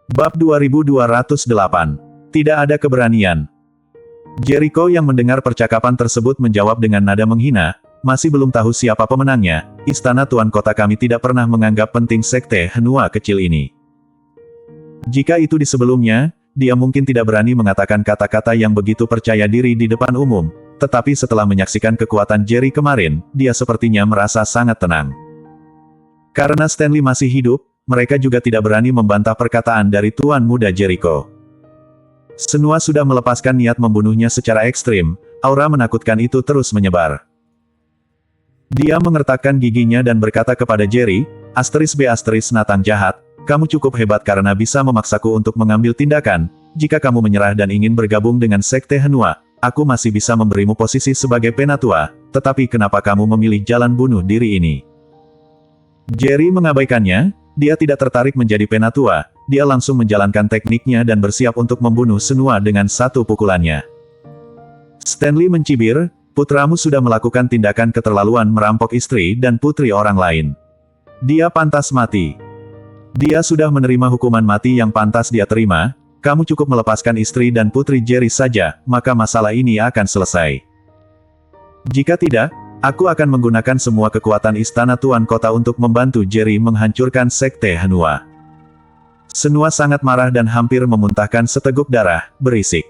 Bab 2208. Tidak ada keberanian. Jericho yang mendengar percakapan tersebut menjawab dengan nada menghina, masih belum tahu siapa pemenangnya, istana tuan kota kami tidak pernah menganggap penting sekte Henua kecil ini. Jika itu di sebelumnya, dia mungkin tidak berani mengatakan kata-kata yang begitu percaya diri di depan umum, tetapi setelah menyaksikan kekuatan Jerry kemarin, dia sepertinya merasa sangat tenang. Karena Stanley masih hidup, mereka juga tidak berani membantah perkataan dari Tuan Muda Jericho. Senua sudah melepaskan niat membunuhnya secara ekstrim, aura menakutkan itu terus menyebar. Dia mengertakkan giginya dan berkata kepada Jerry, *B Nathan jahat, kamu cukup hebat karena bisa memaksaku untuk mengambil tindakan, jika kamu menyerah dan ingin bergabung dengan Sekte Henua, aku masih bisa memberimu posisi sebagai penatua, tetapi kenapa kamu memilih jalan bunuh diri ini? Jerry mengabaikannya, dia tidak tertarik menjadi penatua, dia langsung menjalankan tekniknya dan bersiap untuk membunuh Senua dengan satu pukulannya. Stanley mencibir, putramu sudah melakukan tindakan keterlaluan merampok istri dan putri orang lain. Dia pantas mati. Dia sudah menerima hukuman mati yang pantas dia terima, kamu cukup melepaskan istri dan putri Jerry saja, maka masalah ini akan selesai. Jika tidak, aku akan menggunakan semua kekuatan istana tuan kota untuk membantu Jerry menghancurkan Sekte Henua. Senua sangat marah dan hampir memuntahkan seteguk darah, berisik.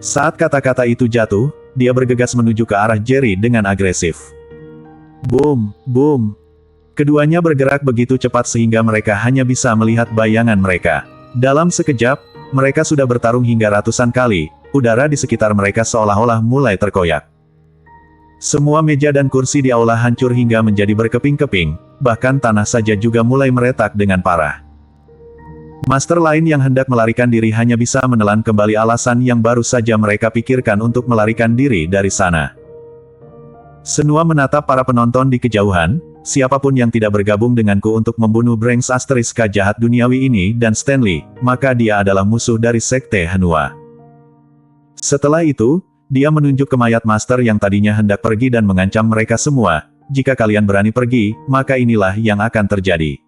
Saat kata-kata itu jatuh, dia bergegas menuju ke arah Jerry dengan agresif. Boom, boom. Keduanya bergerak begitu cepat sehingga mereka hanya bisa melihat bayangan mereka. Dalam sekejap, mereka sudah bertarung hingga ratusan kali, udara di sekitar mereka seolah-olah mulai terkoyak. Semua meja dan kursi di aula hancur hingga menjadi berkeping-keping, bahkan tanah saja juga mulai meretak dengan parah. Master lain yang hendak melarikan diri hanya bisa menelan kembali alasan yang baru saja mereka pikirkan untuk melarikan diri dari sana. Senua menatap para penonton di kejauhan, siapapun yang tidak bergabung denganku untuk membunuh Branks Asteriska jahat duniawi ini dan Stanley, maka dia adalah musuh dari Sekte Henua. Setelah itu, dia menunjuk ke mayat Master yang tadinya hendak pergi dan mengancam mereka semua, jika kalian berani pergi, maka inilah yang akan terjadi.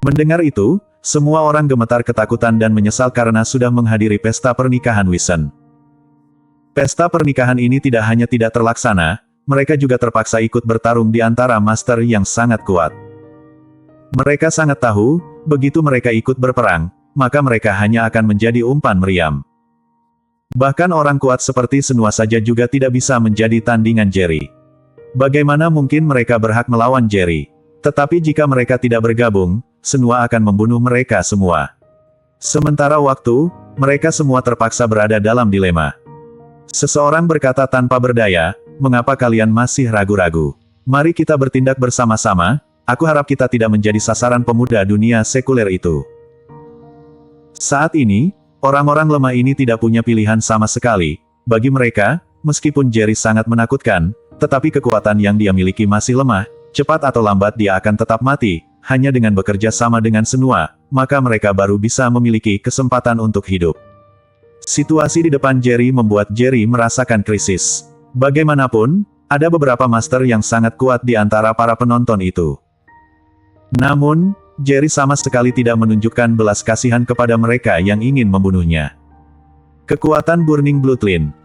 Mendengar itu, semua orang gemetar ketakutan dan menyesal karena sudah menghadiri pesta pernikahan Wisen. Pesta pernikahan ini tidak hanya tidak terlaksana, mereka juga terpaksa ikut bertarung di antara master yang sangat kuat. Mereka sangat tahu, begitu mereka ikut berperang, maka mereka hanya akan menjadi umpan meriam. Bahkan orang kuat seperti Senua saja juga tidak bisa menjadi tandingan Jerry. Bagaimana mungkin mereka berhak melawan Jerry? Tetapi jika mereka tidak bergabung, Senua akan membunuh mereka semua. Sementara waktu, mereka semua terpaksa berada dalam dilema. Seseorang berkata tanpa berdaya, mengapa kalian masih ragu-ragu? Mari kita bertindak bersama-sama, aku harap kita tidak menjadi sasaran pemuda dunia sekuler itu. Saat ini, orang-orang lemah ini tidak punya pilihan sama sekali. Bagi mereka, meskipun Jerry sangat menakutkan, tetapi kekuatan yang dia miliki masih lemah, cepat atau lambat dia akan tetap mati. Hanya dengan bekerja sama dengan Senua, maka mereka baru bisa memiliki kesempatan untuk hidup. Situasi di depan Jerry membuat Jerry merasakan krisis. Bagaimanapun, ada beberapa master yang sangat kuat di antara para penonton itu. Namun, Jerry sama sekali tidak menunjukkan belas kasihan kepada mereka yang ingin membunuhnya. Kekuatan Burning Bloodline.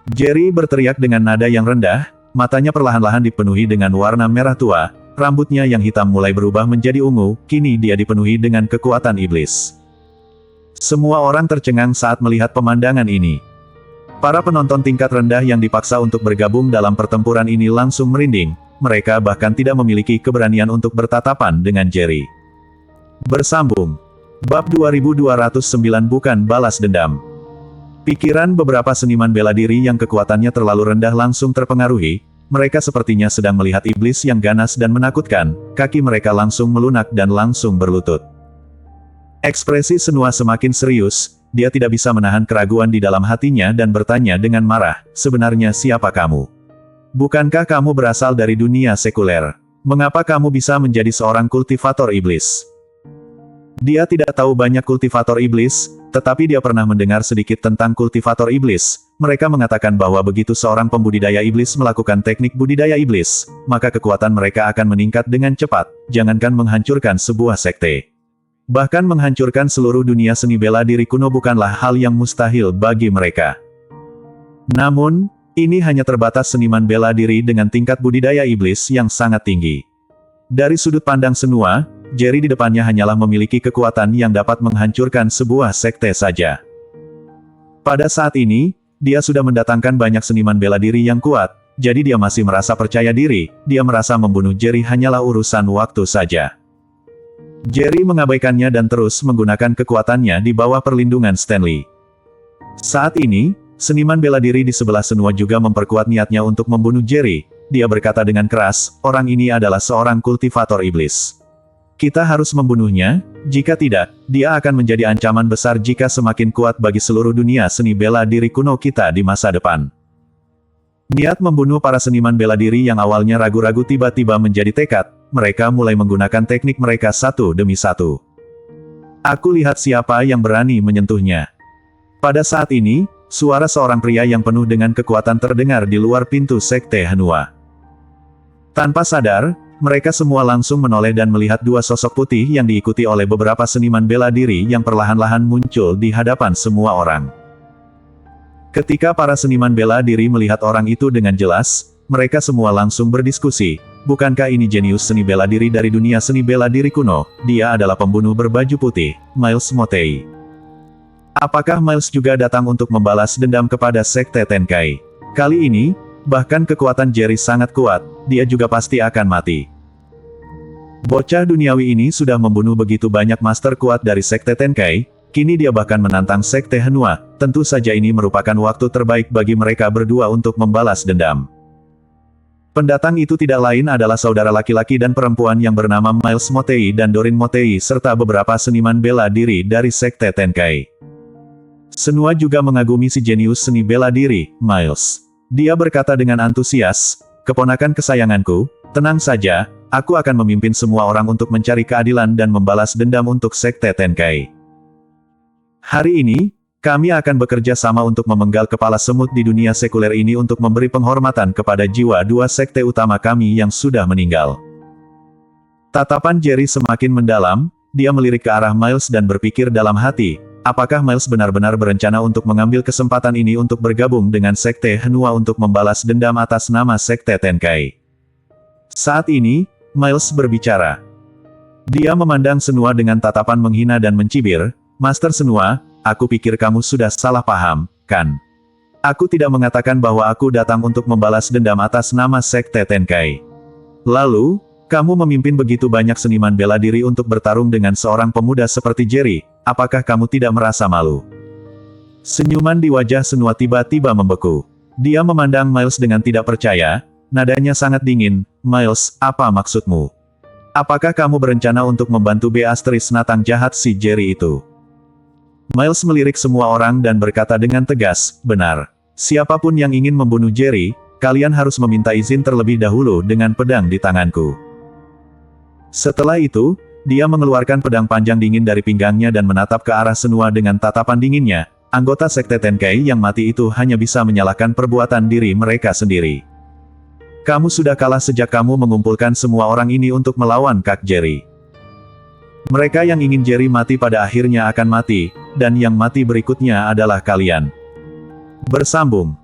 Jerry berteriak dengan nada yang rendah, matanya perlahan-lahan dipenuhi dengan warna merah tua, rambutnya yang hitam mulai berubah menjadi ungu, kini dia dipenuhi dengan kekuatan iblis. Semua orang tercengang saat melihat pemandangan ini. Para penonton tingkat rendah yang dipaksa untuk bergabung dalam pertempuran ini langsung merinding, mereka bahkan tidak memiliki keberanian untuk bertatapan dengan Jerry. Bersambung. Bab 2209 bukan balas dendam. Pikiran beberapa seniman bela diri yang kekuatannya terlalu rendah langsung terpengaruhi, mereka sepertinya sedang melihat iblis yang ganas dan menakutkan, kaki mereka langsung melunak dan langsung berlutut. Ekspresi Senua semakin serius, dia tidak bisa menahan keraguan di dalam hatinya dan bertanya dengan marah, sebenarnya siapa kamu? Bukankah kamu berasal dari dunia sekuler? Mengapa kamu bisa menjadi seorang kultivator iblis? Dia tidak tahu banyak kultivator iblis, tetapi dia pernah mendengar sedikit tentang kultivator iblis. Mereka mengatakan bahwa begitu seorang pembudidaya iblis melakukan teknik budidaya iblis, maka kekuatan mereka akan meningkat dengan cepat, jangankan menghancurkan sebuah sekte. Bahkan menghancurkan seluruh dunia seni bela diri kuno bukanlah hal yang mustahil bagi mereka. Namun, ini hanya terbatas seniman bela diri dengan tingkat budidaya iblis yang sangat tinggi. Dari sudut pandang Senua, Jerry di depannya hanyalah memiliki kekuatan yang dapat menghancurkan sebuah sekte saja. Pada saat ini, dia sudah mendatangkan banyak seniman bela diri yang kuat, jadi dia masih merasa percaya diri, dia merasa membunuh Jerry hanyalah urusan waktu saja. Jerry mengabaikannya dan terus menggunakan kekuatannya di bawah perlindungan Stanley. Saat ini, seniman bela diri di sebelah Senua juga memperkuat niatnya untuk membunuh Jerry. Dia berkata dengan keras, orang ini adalah seorang kultivator iblis. Kita harus membunuhnya, jika tidak, dia akan menjadi ancaman besar jika semakin kuat bagi seluruh dunia seni bela diri kuno kita di masa depan. Niat membunuh para seniman bela diri yang awalnya ragu-ragu tiba-tiba menjadi tekad, mereka mulai menggunakan teknik mereka satu demi satu. Aku lihat siapa yang berani menyentuhnya. Pada saat ini, suara seorang pria yang penuh dengan kekuatan terdengar di luar pintu sekte Hanua. Tanpa sadar, mereka semua langsung menoleh dan melihat dua sosok putih yang diikuti oleh beberapa seniman bela diri yang perlahan-lahan muncul di hadapan semua orang. Ketika para seniman bela diri melihat orang itu dengan jelas, mereka semua langsung berdiskusi, bukankah ini jenius seni bela diri dari dunia seni bela diri kuno? Dia adalah pembunuh berbaju putih, Miles Motei. Apakah Miles juga datang untuk membalas dendam kepada Sekte Tenkai? Kali ini, bahkan kekuatan Jerry sangat kuat, dia juga pasti akan mati. Bocah duniawi ini sudah membunuh begitu banyak master kuat dari Sekte Tenkai, kini dia bahkan menantang Sekte Hanua, tentu saja ini merupakan waktu terbaik bagi mereka berdua untuk membalas dendam. Pendatang itu tidak lain adalah saudara laki-laki dan perempuan yang bernama Miles Motei dan Doreen Motei serta beberapa seniman bela diri dari Sekte Tenkai. Senua juga mengagumi si jenius seni bela diri, Miles. Dia berkata dengan antusias, keponakan kesayanganku, tenang saja, aku akan memimpin semua orang untuk mencari keadilan dan membalas dendam untuk Sekte Tenkai. Hari ini, kami akan bekerja sama untuk memenggal kepala semut di dunia sekuler ini untuk memberi penghormatan kepada jiwa dua sekte utama kami yang sudah meninggal. Tatapan Jerry semakin mendalam, dia melirik ke arah Miles dan berpikir dalam hati, apakah Miles benar-benar berencana untuk mengambil kesempatan ini untuk bergabung dengan Sekte Hanua untuk membalas dendam atas nama Sekte Tenkai. Saat ini, Miles berbicara. Dia memandang Senua dengan tatapan menghina dan mencibir, Master Senua, aku pikir kamu sudah salah paham, kan? Aku tidak mengatakan bahwa aku datang untuk membalas dendam atas nama Sekte Tenkai. Lalu, kamu memimpin begitu banyak seniman bela diri untuk bertarung dengan seorang pemuda seperti Jerry, apakah kamu tidak merasa malu? Senyuman di wajah Senua tiba-tiba membeku. Dia memandang Miles dengan tidak percaya, nadanya sangat dingin, Miles, apa maksudmu? Apakah kamu berencana untuk membantu Beatrice Natang jahat si Jerry itu? Miles melirik semua orang dan berkata dengan tegas, benar. Siapapun yang ingin membunuh Jerry, kalian harus meminta izin terlebih dahulu dengan pedang di tanganku. Setelah itu, dia mengeluarkan pedang panjang dingin dari pinggangnya dan menatap ke arah Senua dengan tatapan dinginnya. Anggota Sekte Tenkai yang mati itu hanya bisa menyalahkan perbuatan diri mereka sendiri. Kamu sudah kalah sejak kamu mengumpulkan semua orang ini untuk melawan Kak Jerry. Mereka yang ingin Jerry mati pada akhirnya akan mati, dan yang mati berikutnya adalah kalian. Bersambung.